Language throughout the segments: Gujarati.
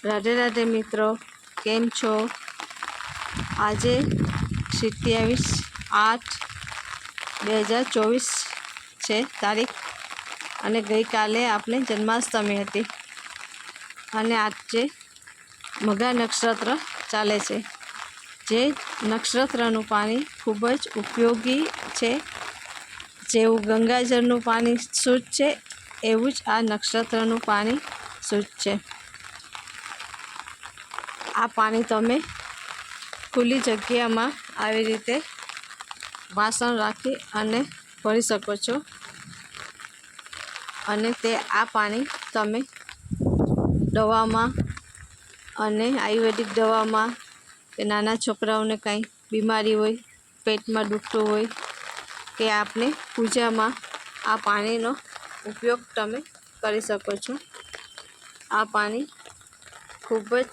राधे राधे मित्रों, केम छो? आजे 27/8/2024 છે તારીખ અને ગઈકાલે આપણે જન્માષ્ટમી હતી અને આજે મઘા નક્ષત્ર ચાલે છે। જે નક્ષત્રનું પાણી ખૂબ જ ઉપયોગી છે। જેવું ગંગાજળનું પાણી શુદ્ધ છે એવું જ આ નક્ષત્રનું પાણી શુદ્ધ છે। આ પાણી તમે ખુલ્લી જગ્યામાં આવી રીતે વાસણ રાખી અને ભરી શકો છો અને આ પાણી તમે દવામાં અને આયુર્વેદિક દવામાં કે નાના છોકરાઓને કાંઈ બીમારી હોય, પેટમાં દુખતું હોય કે આપણે પૂજામાં આ પાણીનો ઉપયોગ તમે કરી શકો છો। આ પાણી ખૂબ જ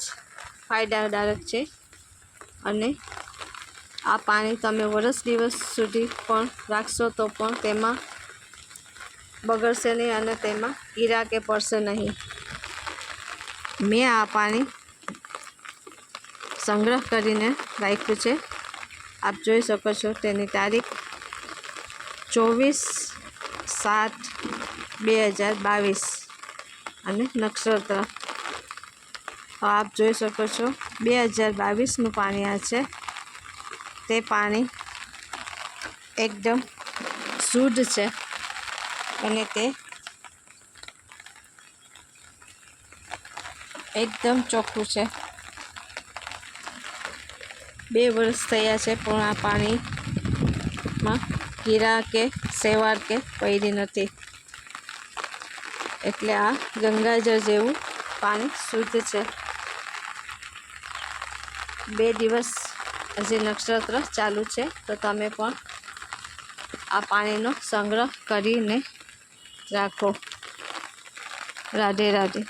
ફાયદાકારક છે અને આ પાણી તમે વર્ષ દિવસ સુધી પણ રાખશો તો પણ તેમાં બગડશે નહીં અને તેમાં કીડા કે પડશે નહીં। મેં આ પાણી સંગ્રહ કરીને રાખ્યું છે। આપ જોઈ શકો છો તેની તારીખ 24/7/2022 અને નક્ષત્ર આપ જોઈ શકો છો 2022નું પાણી આ છે। તે પાણી એકદમ શુદ્ધ છે અને તે એકદમ ચોખ્ખું છે। 2 વર્ષ થયા છે પણ આ પાણીમાં કીડા કે શેવાળ કે પડી નથી, એટલે આ ગંગાજળ જેવું પાણી શુદ્ધ છે। 2 દિવસ હજી નક્ષત્ર ચાલુ છે તો તમે પણ આ પાણીનો સંગ્રહ કરીને રાખો। રાધે રાધે।